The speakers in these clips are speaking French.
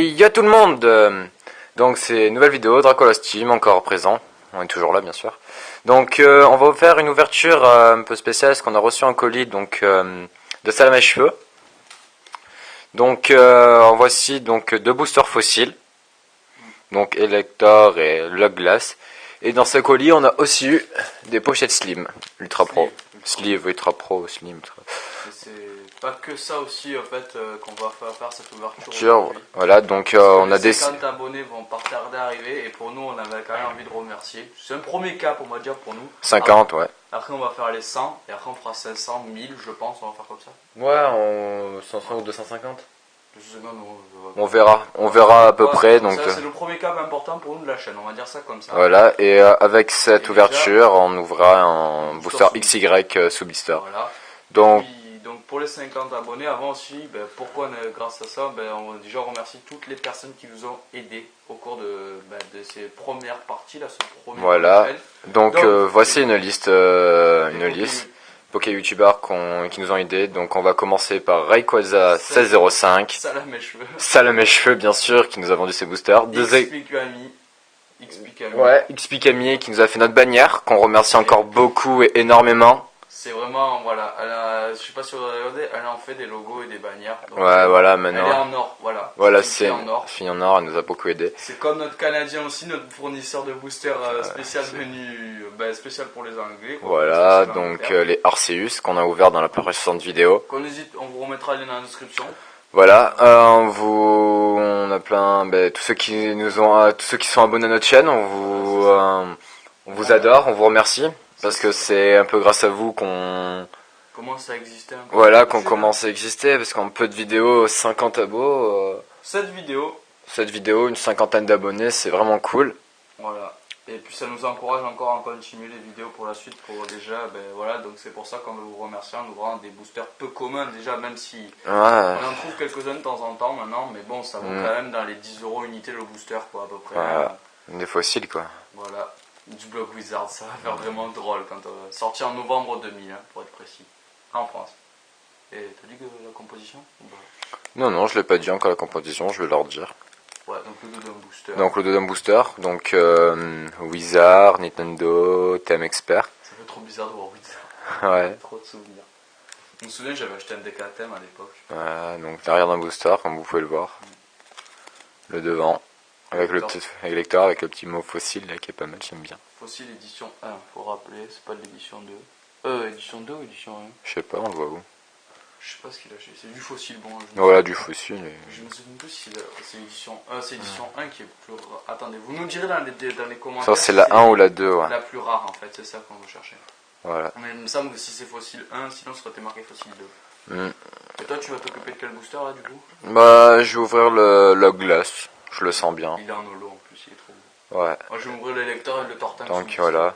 Et y'a tout le monde donc c'est une nouvelle vidéo, Dracolos Team, encore présent. On est toujours là bien sûr. Donc on va faire une ouverture un peu spéciale parce qu'on a reçu un colis donc de salle à mèche-feu. Donc en voici donc deux boosters fossiles. Donc Elector et Logglass. Et dans ce colis on a aussi eu des pochettes Slim, Ultra Pro. Sleeve, Ultra Pro, Slim. C'est pas que ça aussi en fait qu'on va faire cette ouverture. Voilà, donc on a des 50 abonnés vont pas tarder à arriver et pour nous on avait quand même envie de remercier. C'est un premier cap on va dire pour nous. 50 ouais. Après on va faire les 100 et après on fera 500, 1000 je pense, on va faire comme ça. Ouais, 500 ou 250. On verra à peu près. Donc c'est le premier cap important pour nous de la chaîne, on va dire ça comme ça. Voilà, et avec cette ouverture, on ouvrira un booster XY sous blister. Voilà. Donc pour les 50 abonnés, avant aussi, pourquoi grâce à ça, on déjà remercie toutes les personnes qui nous ont aidés au cours de ces premières parties là, ce premier voilà. Donc, voici une liste, Poké youtubeurs qui nous ont aidés. Donc on va commencer par Rayquaza 1605, Salle à mes cheveux bien sûr, qui nous a vendu ses boosters. XP qui nous a fait notre bannière, qu'on remercie encore beaucoup et énormément. C'est vraiment, voilà, je sais pas si vous avez regardé, elle en fait des logos et des bannières. Donc ouais, voilà, maintenant. Elle est en or, voilà. Voilà, c'est fille en or, elle nous a beaucoup aidé. C'est comme notre Canadien aussi, notre fournisseur de boosters spécial venu, spécial pour les Anglais. Quoi, voilà, donc les Arceus qu'on a ouvert dans la précédente vidéo. On vous remettra le lien dans la description. Voilà, on a plein, tous ceux qui tous ceux qui sont abonnés à notre chaîne, on vous adore, on vous remercie. Parce que c'est un peu grâce à vous qu'on commence à exister. Voilà, qu'on commence à exister, parce qu'en peu de vidéos, 50 abos. Cette vidéo, une cinquantaine d'abonnés, c'est vraiment cool. Voilà. Et puis ça nous encourage encore à continuer les vidéos pour la suite, pour déjà, voilà, donc c'est pour ça qu'on veut vous remercier en ouvrant des boosters peu communs déjà, même si on en trouve quelques-uns de temps en temps maintenant, mais bon, ça vaut quand même dans les 10 € unité le booster, quoi, à peu près. Voilà. Des fossiles, quoi. Voilà. Du Block Wizard, ça va faire vraiment drôle quand sorti en novembre 2000, hein, pour être précis, en France. Et t'as dit que la composition Non, je l'ai pas dit encore la composition, je vais leur dire. Ouais, donc le Dodom Booster. Donc le Dodom Booster, donc Wizard, Nintendo, Thème Expert. Ça fait trop bizarre de voir Wizard. Ouais. Trop de souvenirs. Je me souviens, j'avais acheté un deck à thème à l'époque. Ouais, donc l'arrière d'un booster, comme vous pouvez le voir. Le devant. Avec le petit Elector, avec le petit mot fossile là qui est pas mal, j'aime bien. Fossile édition 1, faut rappeler, c'est pas de l'édition 2. Édition 2 ou édition 1 ? Je sais pas, on le voit où. Je sais pas ce qu'il a acheté, c'est du fossile bon. Voilà, du fossile. Je me souviens plus si c'est édition 1, c'est édition 1 qui est plus rare. Attendez, vous nous direz dans les commentaires. Ça c'est la 1 ou la 2, ouais. La plus rare en fait, c'est ça qu'on veut chercher. Voilà. Mais il me semble que si c'est fossile 1, sinon ça aurait été marqué fossile 2. Et toi tu vas t'occuper de quel booster là du coup ? Je vais ouvrir le Logglass, je le sens bien. Il est en holo en plus, il est trop beau. Ouais. Moi je vais ouvrir l'électeur et le tortin. Donc voilà.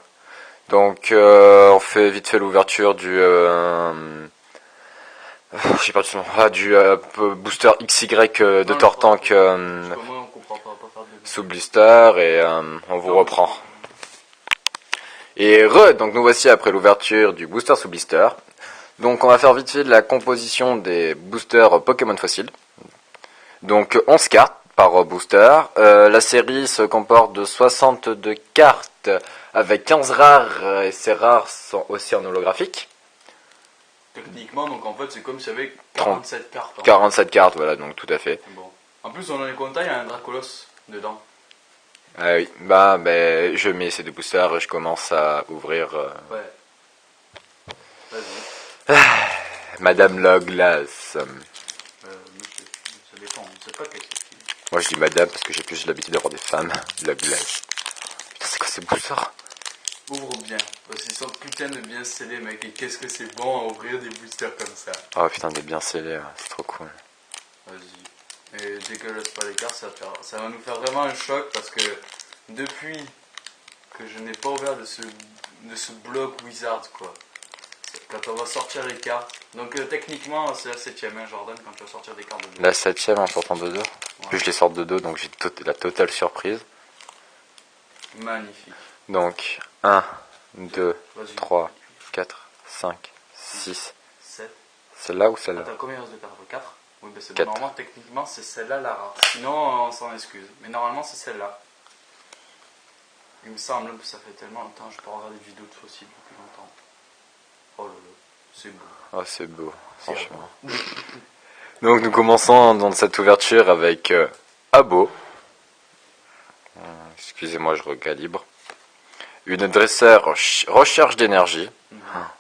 Donc on fait vite fait l'ouverture du je sais pas du booster XY de Tortank sous blister et on vous reprend. Et donc nous voici après l'ouverture du booster sous blister. Donc on va faire vite fait de la composition des boosters Pokémon fossiles. Donc 11 cartes par booster. La série se comporte de 62 cartes avec 15 rares et ces rares sont aussi en holographique. Techniquement, donc en fait c'est comme s'il y avait 47 cartes. 47 cartes, voilà, donc tout à fait. Bon. En plus on a les comptes, il y a un Dracolos dedans. Ah oui, je mets ces deux boosters et je commence à ouvrir. Ouais. Vas-y. Madame Logglass. Ça dépend, on ne sait pas quel c'est. Moi je dis madame parce que j'ai plus l'habitude d'avoir des femmes. Logglass. Putain, c'est quoi ces boosters ? Ouvre bien, parce qu'ils sont putain de bien scellés mec, et qu'est-ce que c'est bon à ouvrir des boosters comme ça. Oh putain, des bien scellés, c'est trop cool. Vas-y. Et dès que je laisse pas les cartes, ça va nous faire vraiment un choc parce que depuis que je n'ai pas ouvert de ce bloc Wizard quoi. Quand on va sortir les cartes. Donc techniquement c'est la 7ème hein, Jordan quand tu vas sortir des cartes de 2. La 7ème en sortant de 2. Puis je les sors de 2 donc j'ai la totale surprise. Magnifique. Donc 1, 2, 3, 4, 5, 6, 7. Celle-là ou celle-là ? Attends, combien il reste de cartes ? 4 ? Oui, bah c'est bon. 4. Normalement, techniquement, c'est celle-là la rare. Sinon, on s'en excuse. Mais normalement, c'est celle-là. Il me semble, ça fait tellement longtemps, je peux regarder des vidéos de fossiles depuis longtemps. Oh là là, c'est beau. Oh, c'est beau, C'est franchement. Donc nous commençons dans cette ouverture avec Abo. Excusez-moi, je recalibre. Une dresseur recherche d'énergie. Ah,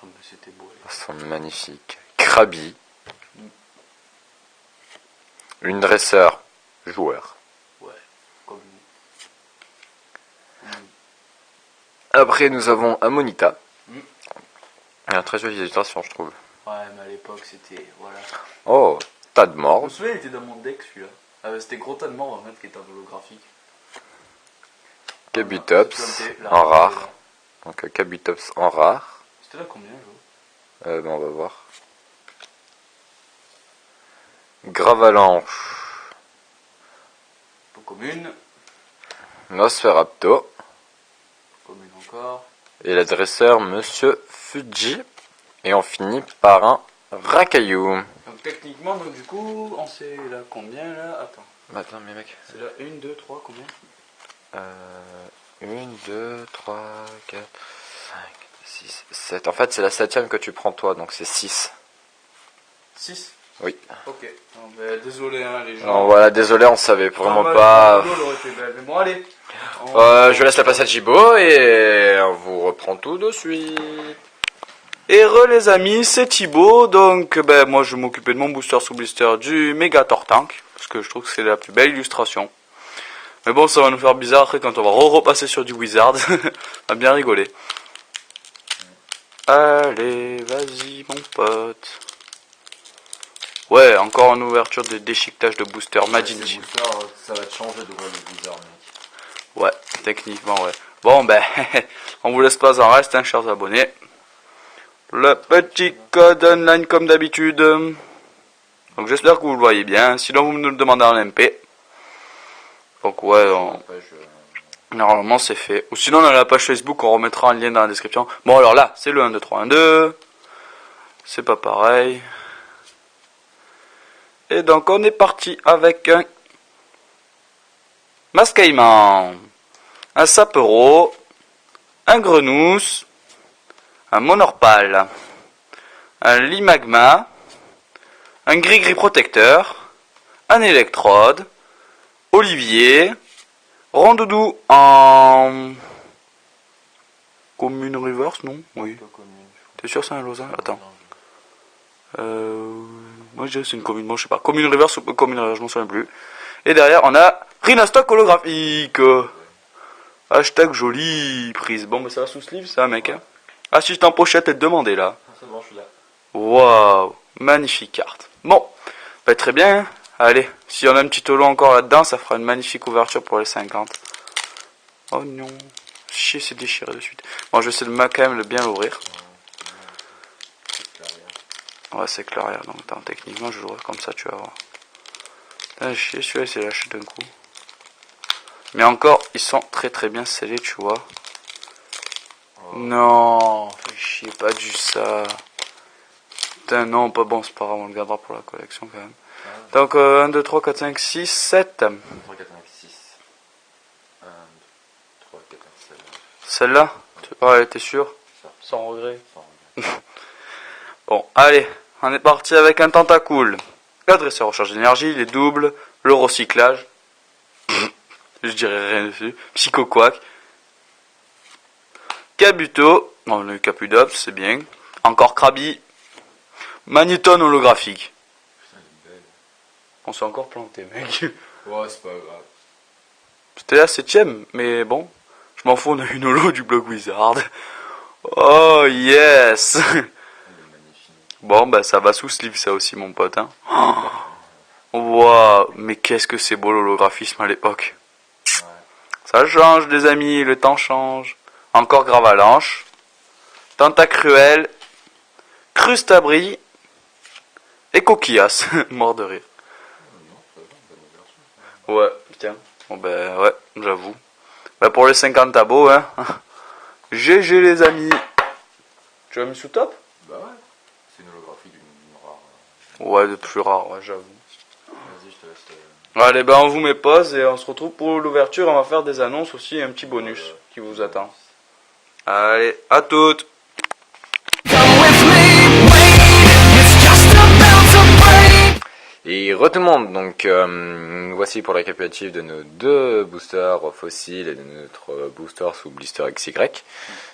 mais c'était beau. Elles sont magnifiques. Krabi. Une dresseur joueur. Ouais, comme Après, nous avons Amonita. Mm. Un très jolie illustration, je trouve. Ouais, mais à l'époque, c'était. Voilà. Oh, tas de Je me morts. souviens, il était dans mon deck celui-là. C'était gros tas de morts en fait qui était en holographique. Kabutops Là, en rare. Donc Kabutops en rare. C'était là combien, Jo? Ben, on va voir. Gravalanche. Pas commune. Nosferapto. Commune encore. Et la dresseur Monsieur Fuji. Et on finit par un Rakayu. Donc techniquement, donc du coup, on sait là combien là? Attends. Attends, mais mec. C'est là 1, 2, 3, combien? 1, 2, 3, 4, 5, 6, 7. En fait, c'est la 7ème que tu prends toi, donc c'est 6. 6. Oui. Ok. Non, bah, désolé hein, les gens. Non, voilà, désolé, on savait vraiment Ah, pas. l'eau aurait été belle. Mais bon, allez. Je laisse la place à Jibo et on vous reprend tout de suite. Et les amis, c'est Thibaut. Donc, ben, moi, je vais m'occuper de mon booster sous blister du Megator Tank. Parce que je trouve que c'est la plus belle illustration. Mais bon, ça va nous faire bizarre après quand on va repasser sur du Wizard. On va bien rigoler. Allez, vas-y, mon pote. Ouais, encore une ouverture de déchiquetage de booster Majinji. Ça va te changer de voir le Wizard, mec. Ouais, techniquement, ouais. Bon, ben, on vous laisse pas en reste, hein, chers abonnés. Le petit code online comme d'habitude. Donc j'espère que vous le voyez bien. Sinon, vous nous le demandez en MP. Donc ouais, normalement c'est fait. Ou sinon, dans la page Facebook, on remettra un lien dans la description. Bon, alors là, c'est le 1, 2, 3, 1, 2. C'est pas pareil. Et donc, on est parti avec un Mascaïman, un Sapero, un Grenousse, un Monorpal, un Limagma, un Gris-Gris Protecteur, un Électrode, Olivier, Rondoudou en commune reverse, non? Oui. T'es sûr c'est un Lausanne? Attends. Moi je dirais c'est une commune, bon je sais pas. Commune reverse ou commune reverse, je m'en souviens plus. Et derrière on a Rhinastock holographique. Hashtag jolie prise. Bon mais ça va sous sleeve ça mec. Hein. Assiste en pochette et demandé là. C'est bon, je suis là. Waouh, magnifique carte. Bon, bah, très bien. Allez, si on a un petit holo encore là-dedans, ça fera une magnifique ouverture pour les 50. Oh non, chier, c'est déchiré de suite. Bon, je vais essayer de quand même le bien l'ouvrir. Ouais, c'est clair, donc attends, techniquement, je l'ouvre comme ça, tu vas voir. Ah, chier, celui-là, c'est lâché d'un coup. Mais encore, ils sont très très bien scellés, tu vois. Oh. Non, fais chier, pas du ça. Putain, non, pas bon, c'est pas grave, on le gardera pour la collection quand même. Ah, donc, 1, 2, 3, 4, 5, 6, 7. 1, 2, 3, 4, 5, 6. 1, 2, 3, 4, 5, 7. Celle-là ouais, t'es sûr? Sans regret. Sans regret. Bon, allez, on est parti avec un tentacool. L'adresseur recharge d'énergie, les doubles, le recyclage. Je dirais rien dessus. Psychoquack. Kabuto. On a eu Capudops, c'est bien. Encore Krabi. Magnéton holographique. Putain, elle est belle. On s'est encore planté, mec. Ouais, c'est pas grave. C'était la 7ème, mais bon. Je m'en fous, on a une holo du blog Wizard. Oh yes. Elle est magnifique. Bon, bah ça va sous sleeve ça aussi, mon pote. Hein. Oh, wow, mais qu'est-ce que c'est beau l'holographisme à l'époque. Ouais. Ça change, les amis, le temps change. Encore Gravalanche. Tentacruel. Crustabri. Et Coquillas. Mort de rire. Ouais, tiens. Bon ben ouais, j'avoue. Ben pour les 50 tabos, hein. GG les amis. Tu l'as mis sous top? Bah ouais. C'est une holographie d'une rare. Ouais, de plus rare, ouais, j'avoue. Vas-y, je te laisse. Allez, ben on vous met pause et on se retrouve pour l'ouverture. On va faire des annonces aussi et un petit bonus qui vous attend. Allez, à toutes! Et re tout le monde, donc voici pour la récapitulative de nos deux boosters fossiles et de notre booster sous blister XY.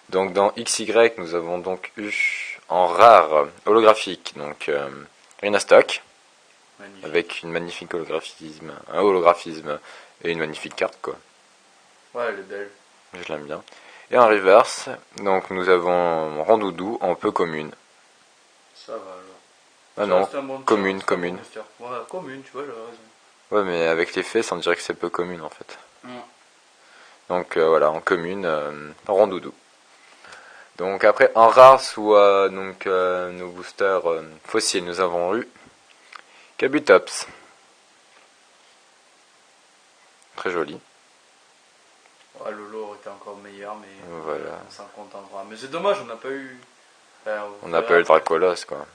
Donc dans XY, nous avons donc eu en rare holographique, donc Rina Stock, Magnifique. avec une magnifique un holographisme et une magnifique carte quoi. Ouais, elle est belle. Je l'aime bien. Et en reverse, donc nous avons Randoudou en peu commune. Ça va alors. Ah Ça non, reste un bon commune, tir, c'est un commune. bon booster. Ouais, commune, tu vois, j'avais raison. Ouais, mais avec les faits, ça on dirait que c'est peu commune en fait. Mm. Donc voilà, en commune, Randoudou. Donc après, en rare sous nos boosters fossiles, nous avons eu Kabutops. Très joli. Ouais, Lolo aurait été encore meilleur, mais Voilà. on s'en contentera. Mais c'est dommage, on n'a pas eu. Enfin, On n'a pas eu le Dracolos quoi.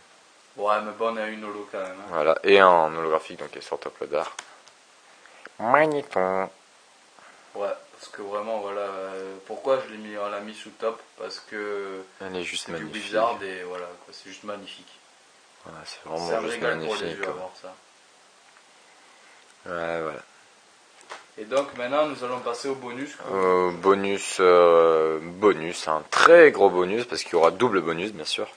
Ouais, mais bon, on a eu une holo quand même. Hein. Voilà, et un holographique donc qui est sur Top Loader. Magnéton. Ouais, parce que vraiment, voilà. Pourquoi on l'a mis sous top? Parce que Elle est juste c'est du magnifique. bizarre et voilà, quoi, c'est juste magnifique. Voilà, c'est C'est un vraiment juste régal pour les magnifique. yeux à Quoi. voir ça. Ouais, voilà. Et donc maintenant, nous allons passer au bonus. Bonus, un très gros bonus parce qu'il y aura double bonus bien sûr.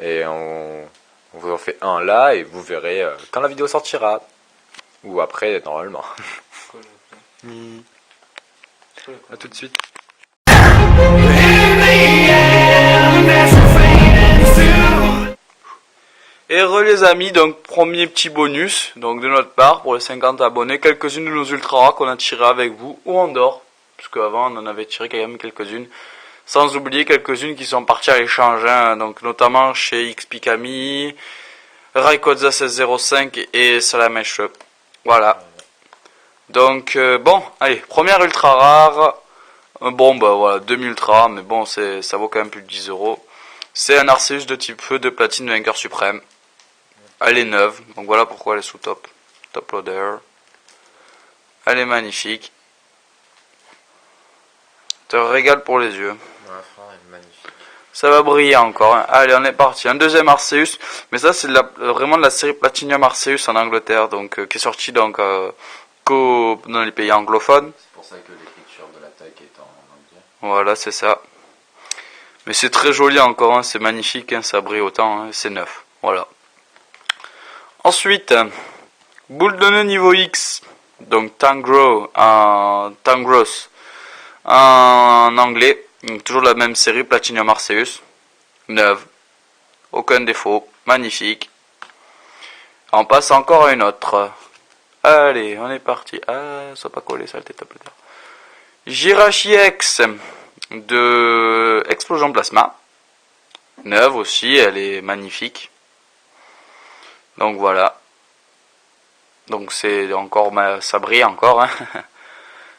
Et on vous en fait un là et vous verrez quand la vidéo sortira. Ou après normalement. Quoi, j'ai fait A tout de suite. Et les amis, donc premier petit bonus donc de notre part pour les 50 abonnés, quelques-unes de nos ultra rares qu'on a tirées avec vous ou en dehors, parce qu'avant on en avait tiré quand même quelques-unes, sans oublier quelques-unes qui sont parties à l'échange, hein, donc notamment chez XPKami, Rayquaza 1605 et Salamèche. Voilà. Donc bon, allez, première ultra rare. Bon bah voilà, 2000 ultra, mais bon ça vaut quand même plus de 10 euros. C'est un Arceus de type feu de platine vainqueur suprême. Elle est neuve, donc voilà pourquoi elle est sous top loader. Elle est magnifique. Te régale pour les yeux. Ouais, elle est magnifique. Ça va briller encore. Hein. Allez, on est parti. Un deuxième Arceus, mais ça c'est vraiment de la série Platinum Arceus en Angleterre, donc qui est sortie donc dans les pays anglophones. C'est pour ça que l'écriture de l'attaque est en anglais. Voilà, c'est ça. Mais c'est très joli encore, hein. C'est magnifique, hein. Ça brille autant, hein. C'est neuf. Voilà. Ensuite, boule de nœud niveau X, donc Tangros en anglais, donc toujours la même série Platinum Arceus, neuve, aucun défaut, magnifique. On passe encore à une autre. Allez, on est parti. Ah, ça pas collé, ça le top là. Jirachi X de Explosion Plasma, neuve aussi, elle est magnifique. Donc voilà. Donc c'est encore, ça brille encore. Hein.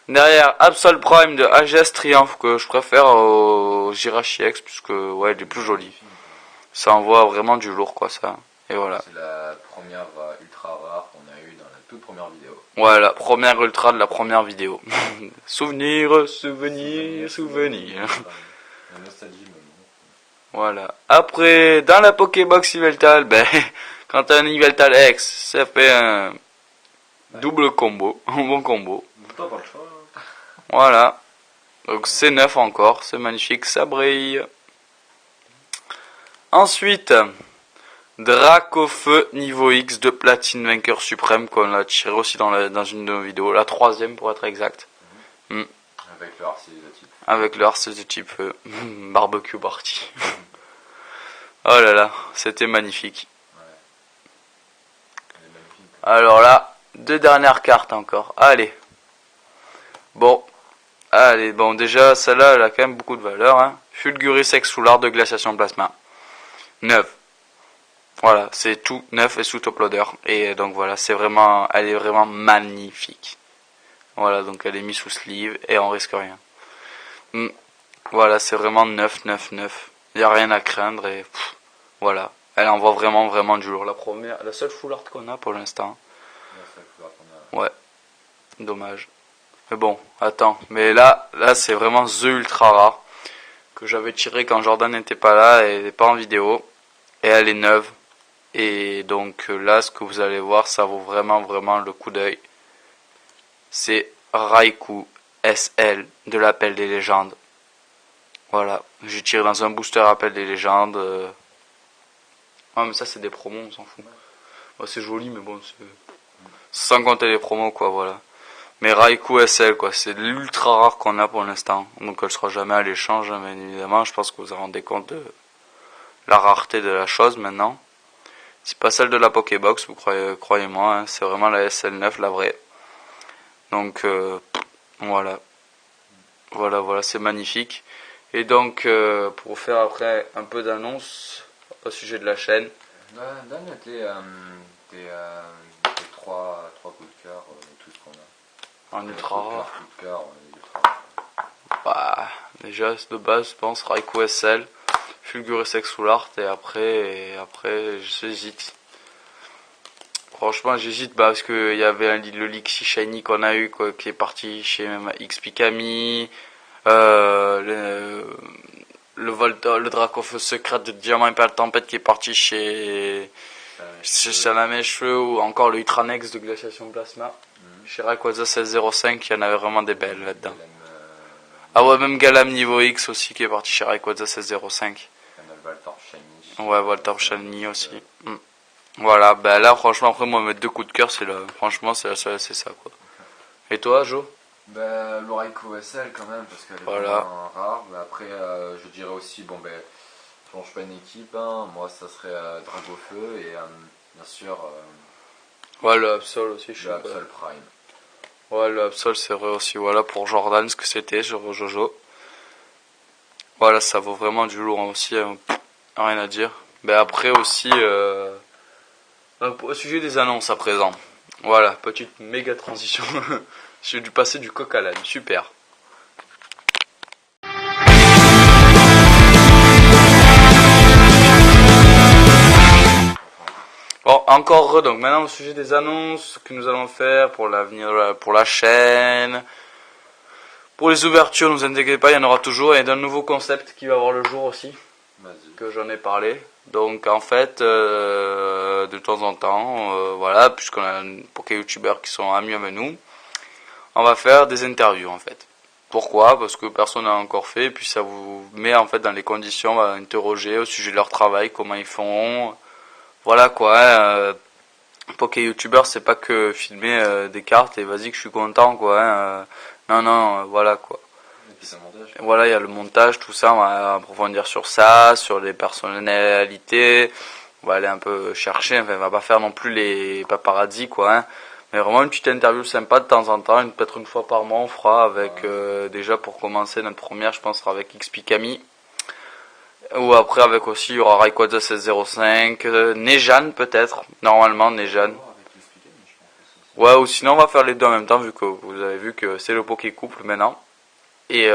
Derrière, Absol Prime de Ages Triumph que je préfère au Jirachi X puisque ouais, il est plus joli. Ça envoie vraiment du lourd quoi ça. Et voilà. C'est la première ultra rare qu'on a eue dans la toute première vidéo. Ouais, la première ultra de la première vidéo. Souvenir, souvenir, souvenir. La nostalgie me manque. Voilà. Après, dans la Pokébox Yveltal, ben, quand t'as un Yveltal X, ça fait un double combo, un bon combo. T'as pas le choix. Voilà. Donc c'est neuf encore, c'est magnifique, ça brille. Ensuite, Dracofeu niveau X de platine vainqueur suprême qu'on a tiré aussi dans une de nos vidéos, la troisième pour être exact. Avec le harcèlement de type. Avec le harcèlement de type barbecue party. Oh là là, c'était magnifique. Ouais. Elle est magnifique. Alors là, deux dernières cartes encore. Allez. Bon. Allez, bon déjà, celle-là, elle a quand même beaucoup de valeur. Hein. Fulguris Exsoulard de glaciation plasma. 9. Voilà, c'est tout neuf et sous top loader. Et donc voilà, elle est vraiment magnifique. Voilà, donc elle est mise sous sleeve et on risque rien. Voilà, c'est vraiment neuf. Il n'y a rien à craindre et voilà. elle envoie vraiment du lourd. La seule full art qu'on a pour l'instant. Ouais, dommage. Mais bon, attends. Mais là c'est vraiment the ultra rare que j'avais tiré quand Jordan n'était pas là et pas en vidéo. Et elle est neuve. Et donc là, ce que vous allez voir, ça vaut vraiment le coup d'œil. C'est Raikou SL de l'appel des légendes. Voilà, j'ai tiré dans un booster appel des légendes. Ah mais ça c'est des promos, on s'en fout. Ouais, c'est joli mais bon, c'est sans compter les promos quoi, voilà. Mais Raikou SL quoi, c'est l'ultra rare qu'on a pour l'instant. Donc elle sera jamais à l'échange, bien évidemment. Je pense que vous vous rendez compte de la rareté de la chose maintenant. C'est pas celle de la Pokébox, vous croyez-moi, hein, c'est vraiment la SL9, la vraie. Donc voilà, c'est magnifique. Et donc pour faire après un peu d'annonce au sujet de la chaîne. Donne tes 3 coups de cœur, tout ce qu'on a. En ultra rare. Coup de cœur, ultra. Bah, déjà de base je pense Raikou SL, Fulguris Soul Art et après j'hésite. Franchement j'hésite parce que il y avait le Lixi Shiny qu'on a eu quoi, qui est parti chez XP Camille, le Dracofeu secret de Diamant Impérial Tempête qui est parti chez Salamèche ou encore le Ultranex de Glaciation Plasma. Chez Rayquaza 1605, il y en avait vraiment des belles là-dedans. Ah ouais, même Galam niveau X aussi qui est parti chez Rayquaza 1605. Ouais, Voltorb Shiny aussi. Voilà, ben là franchement après moi mes 2 coups de cœur c'est là. Franchement c'est la seule, c'est ça quoi. Et toi Jo? Ben le Raikou SL quand même parce qu'elle est vraiment rare. Mais après je dirais aussi bon ben change pas une équipe, hein. Moi ça serait Dragofeu et bien sûr ouais le Absol aussi je le Absol Prime. Ouais le Absol c'est vrai aussi, voilà pour Jordan ce que c'était sur Jojo. Voilà ça vaut vraiment du lourd aussi, rien à dire. Ben après aussi au sujet des annonces à présent. Voilà, petite méga transition. J'ai dû passer du coq à l'âne, super. Bon, encore donc maintenant au sujet des annonces que nous allons faire pour l'avenir, pour la chaîne, pour les ouvertures, ne vous inquiétez pas, il y en aura toujours, et d'un nouveau concept qui va voir le jour aussi, que j'en ai parlé. Donc en fait, de temps en temps, voilà, puisqu'on a pour quelques youtubeurs qui sont amis avec nous, on va faire des interviews en fait. Pourquoi? Parce que personne n'a encore fait, et puis ça vous met en fait dans les conditions à interroger au sujet de leur travail, comment ils font. Voilà quoi, hein, Poké YouTuber c'est pas que filmer des cartes et vas-y que je suis content quoi, hein, non, voilà quoi. Voilà, il y a le montage, tout ça, on va approfondir sur ça, sur les personnalités, on va aller un peu chercher, enfin on va pas faire non plus les paparazzi quoi, hein, mais vraiment une petite interview sympa de temps en temps, peut-être une fois par mois on fera avec, déjà pour commencer notre première je pense sera avec XP Camille. Ou après avec aussi il y aura Rayquaza 1605, Nejan peut-être, normalement Nejan. Ouais ou sinon on va faire les deux en même temps vu que vous avez vu que c'est le Poké couple maintenant. Et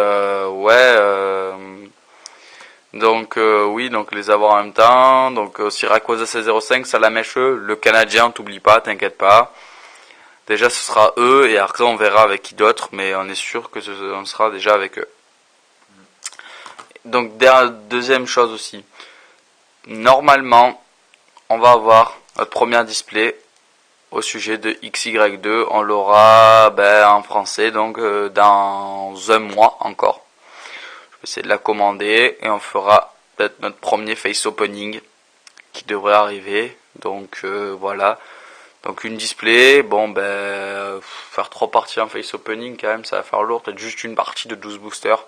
donc oui donc les avoir en même temps. Donc aussi Rayquaza 1605, Salamèche, le Canadien, t'oublie pas, t'inquiète pas. Déjà ce sera eux et après on verra avec qui d'autres mais on est sûr que on sera déjà avec eux. Donc deuxième chose aussi, normalement on va avoir notre premier display au sujet de XY2, on l'aura en français donc dans un mois encore. Je vais essayer de la commander et on fera peut-être notre premier face opening qui devrait arriver. Donc voilà, donc une display, bon faire 3 parties en face opening quand même ça va faire lourd, peut-être juste une partie de 12 boosters.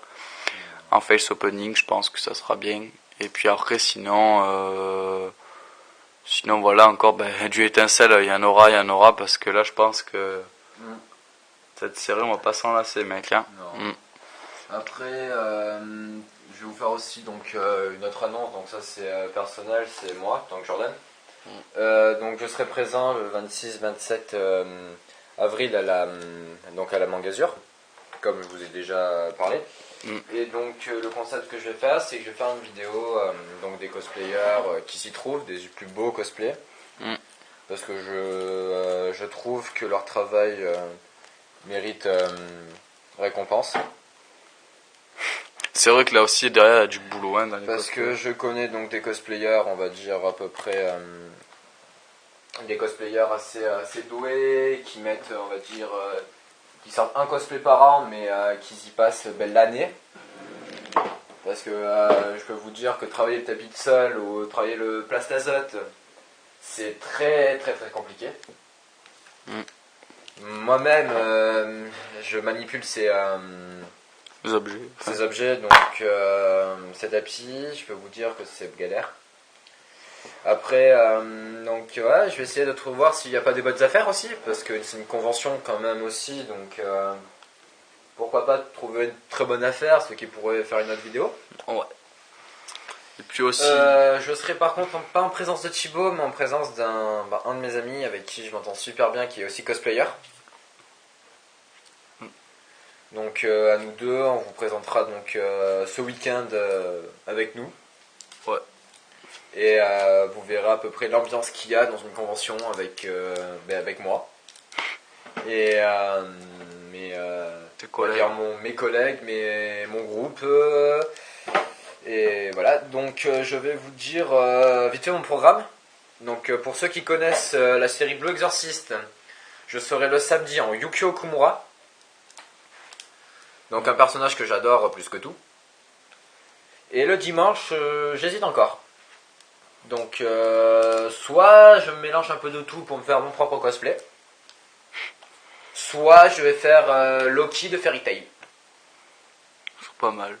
En face opening, je pense que ça sera bien. Et puis après, sinon voilà, encore du étincelle, il y en aura, parce que là, je pense que cette série, on va pas s'en lasser, mec. Hein. Après, je vais vous faire aussi donc une autre annonce. Donc ça, c'est personnel, c'est moi, donc Jordan. Donc je serai présent le 26-27 avril à la Mangazure, comme je vous ai déjà parlé. Et donc le concept que je vais faire, c'est que je vais faire une vidéo donc des cosplayers qui s'y trouvent, des plus beaux cosplays. Parce que je trouve que leur travail mérite récompense. C'est vrai que là aussi derrière il y a du boulot hein, dans les Parce que je connais donc des cosplayers, on va dire à peu près des cosplayers assez doués, qui mettent, on va dire, qui sortent un cosplay par an, mais qui y passent belle l'année. Parce que je peux vous dire que travailler le tapis de sol ou travailler le plastazote, c'est très très très compliqué. Moi-même, je manipule ces objets, donc ces tapis, je peux vous dire que c'est galère. Après, donc ouais, je vais essayer de voir s'il n'y a pas des bonnes affaires aussi, parce que c'est une convention quand même aussi, donc pourquoi pas trouver une très bonne affaire, ce qui pourrait faire une autre vidéo. Ouais. Et puis aussi... je serai par contre pas en présence de Thibaut, mais en présence d'un de mes amis avec qui je m'entends super bien, qui est aussi cosplayer. Donc à nous deux, on vous présentera donc ce week-end avec nous. Ouais. Et vous verrez à peu près l'ambiance qu'il y a dans une convention avec moi. Et mes collègues, mon groupe. Et voilà, donc je vais vous dire vite fait mon programme. Donc pour ceux qui connaissent la série Blue Exorcist, je serai le samedi en Yukio Okumura. Donc un personnage que j'adore plus que tout. Et le dimanche, j'hésite encore. Donc soit je mélange un peu de tout pour me faire mon propre cosplay. Soit je vais faire Loki de Fairy Tail. C'est pas mal.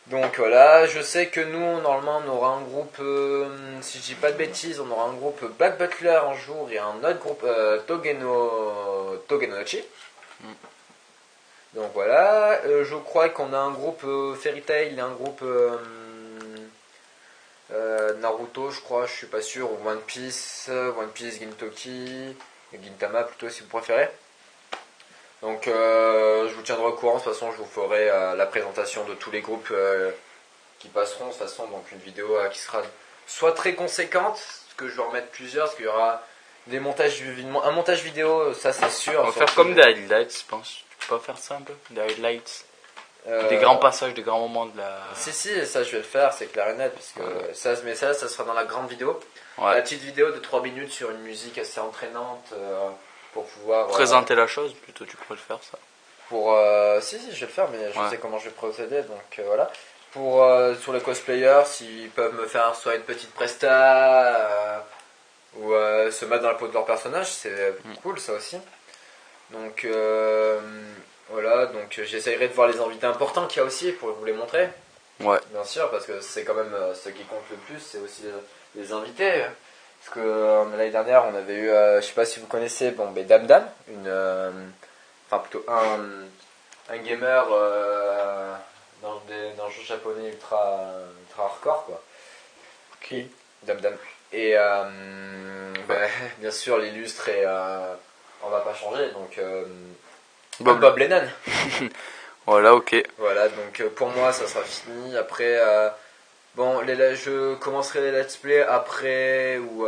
Donc voilà, je sais que nous, normalement, on aura un groupe, si je dis pas de bêtises, on aura un groupe Black Butler un jour et un autre groupe Togenochi. Donc voilà, je crois qu'on a un groupe Fairy Tail et un groupe Naruto, je crois, je suis pas sûr, ou One Piece, Gintoki, Gintama plutôt si vous préférez. Donc je vous tiendrai au courant, de toute façon je vous ferai la présentation de tous les groupes qui passeront, de toute façon donc une vidéo qui sera soit très conséquente, parce que je vais en mettre plusieurs, parce qu'il y aura un montage vidéo, ça c'est sûr. On va faire comme des highlights, je pense. Tu peux pas faire ça un peu, des highlights, des grands passages, des grands moments de la... Si, ça je vais le faire, c'est clair et net, parce que ça sera dans la grande vidéo. Ouais. La petite vidéo de 3 minutes sur une musique assez entraînante pour pouvoir... Présenter la chose, plutôt, tu pourrais le faire, ça. Si, je vais le faire, mais je sais comment je vais procéder, donc voilà. Sur les cosplayers, s'ils peuvent me faire soit une petite presta, ou se mettre dans la peau de leur personnage, c'est cool ça aussi. Donc voilà, donc j'essayerai de voir les invités importants qu'il y a aussi pour vous les montrer. Ouais. Bien sûr, parce que c'est quand même ce qui compte le plus, c'est aussi les invités. Parce que l'année dernière, on avait eu, je sais pas si vous connaissez, Dame Dame, plutôt un gamer dans le jeu japonais ultra hardcore quoi. Qui Dame Dame. Et bien sûr l'illustre et on va pas changer donc Bob Lennon. Voilà, ok. Voilà, donc pour moi ça sera fini. Après je commencerai les let's play après ou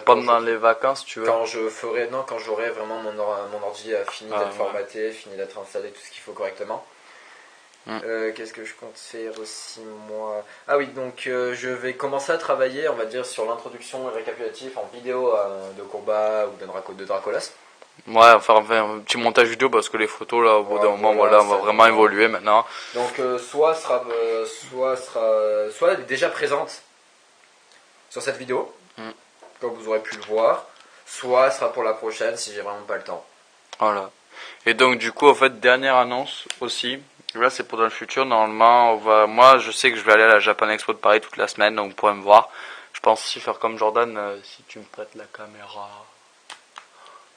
pendant les vacances, tu veux. Quand j'aurai vraiment mon ordi fini d'être formaté, fini d'être installé, tout ce qu'il faut correctement. Qu'est-ce que je compte faire aussi moi? Ah oui, donc je vais commencer à travailler, on va dire, sur l'introduction et récapitulatif en vidéo de combat ou de Dracolas. Ouais, on va faire un petit montage vidéo parce que les photos là au bout d'un moment on va vraiment évoluer maintenant. Donc soit elle est déjà présente sur cette vidéo, comme vous aurez pu le voir, soit elle sera pour la prochaine si j'ai vraiment pas le temps. Voilà. Et donc du coup en fait dernière annonce aussi. Là c'est pour dans le futur, normalement moi je sais que je vais aller à la Japan Expo de Paris toute la semaine, donc vous pourrez me voir. Je pense aussi faire comme Jordan, si tu me prêtes la caméra,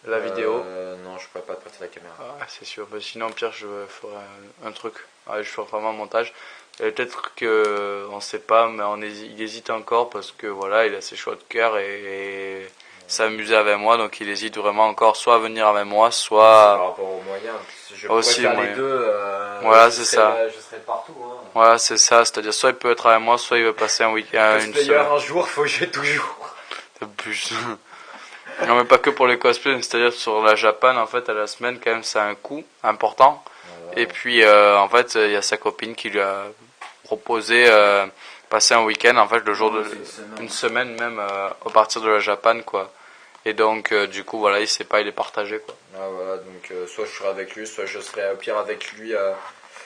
la vidéo. Non, je pourrais pas te prêter la caméra. Ah, c'est sûr, sinon pire je ferai un truc, je ferai vraiment un montage. Et peut-être que, on sait pas, mais il hésite encore parce que voilà, il a ses choix de cœur et s'amuser avec moi, donc il hésite vraiment encore soit à venir avec moi, Par soit... rapport aux moyens, je Aussi, pourrais faire les moyens. deux. Voilà, je c'est serais- ça. Je serais partout. Hein. Voilà, c'est ça, c'est-à-dire soit il peut être avec moi, soit il veut passer un week-end, une Cosplayer semaine. un jour, faut jouer toujours. Plus. Non mais pas que pour les cosplays, c'est-à-dire sur la Japan en fait à la semaine quand même c'est un coût important. Voilà. Et puis en fait il y a sa copine qui lui a proposé passer un week-end en fait le jour de une semaine même au partir de la Japan quoi. Et donc du coup voilà il sait pas, il est partagé quoi. Ah, voilà, donc soit je serai avec lui, soit je serai au pire avec lui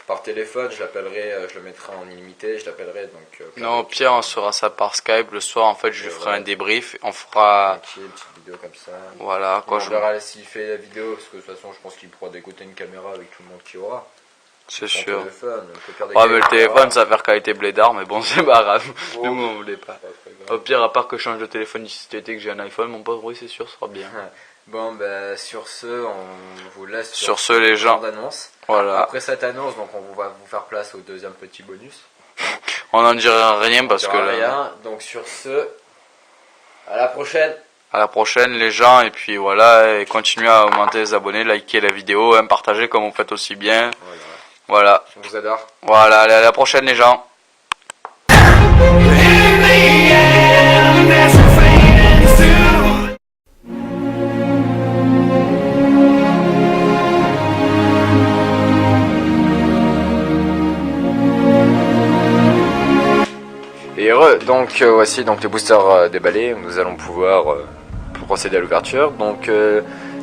par téléphone. Je l'appellerai, je le mettrai en illimité, je l'appellerai donc. Non au pire on sera ça par Skype le soir en fait je lui ferai un débrief, on fera Tranquille, une petite vidéo comme ça. voilà quoi. On verra s'il fait la vidéo, parce que de toute façon, je pense qu'il pourra dégoter une caméra avec tout le monde qu'il y aura. C'est Son sûr. téléphone, on peut faire des Ouais mais le caméras. téléphone ça va faire qualité blédard mais bon c'est pas grave. Oh. Nous on voulait pas. Pas très grave. Au pire, à part que je change de téléphone d'ici cet été, que j'ai un iPhone, mon pote, oui, c'est sûr, ça sera bien. Bon, bah, sur ce, on vous laisse Sur ce, les gens. d'annonce. Voilà. Après cette annonce, donc va vous faire place au deuxième petit bonus. On n'en dira rien parce Il y que aura là, rien. Donc sur ce, à la prochaine. à la prochaine, les gens, et puis voilà, et continuez à augmenter les abonnés, liker la vidéo, hein, partager comme vous faites aussi bien. Voilà. On vous adore. Voilà, allez, à la prochaine, les gens. Et heureux, donc voici donc les boosters déballés, nous allons pouvoir procéder à l'ouverture. Donc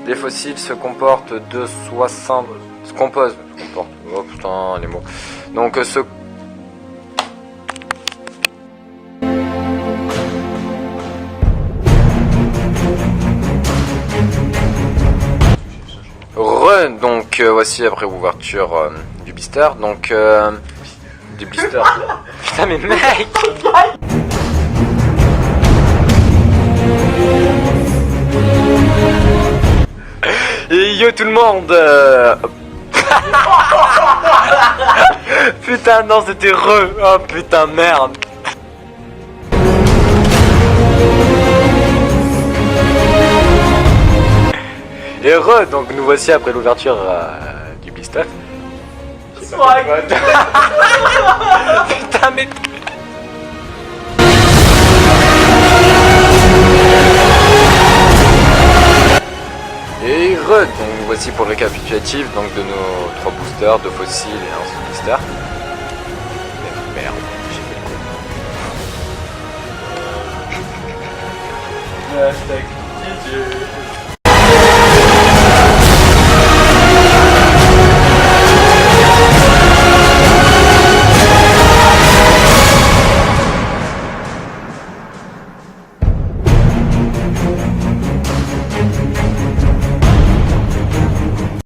les fossiles se comportent de 60... se composent, oh putain les mots. Donc ce... donc voici après l'ouverture du blister, donc... du blister. Putain mais mec. Et yo tout le monde. Putain non c'était oh putain merde. Et donc nous voici après l'ouverture du blister. Putain mais... Et donc voici pour le récapitulatif donc de nos 3 boosters, 2 fossiles et un sous-blister. Merde, j'ai fait le coup.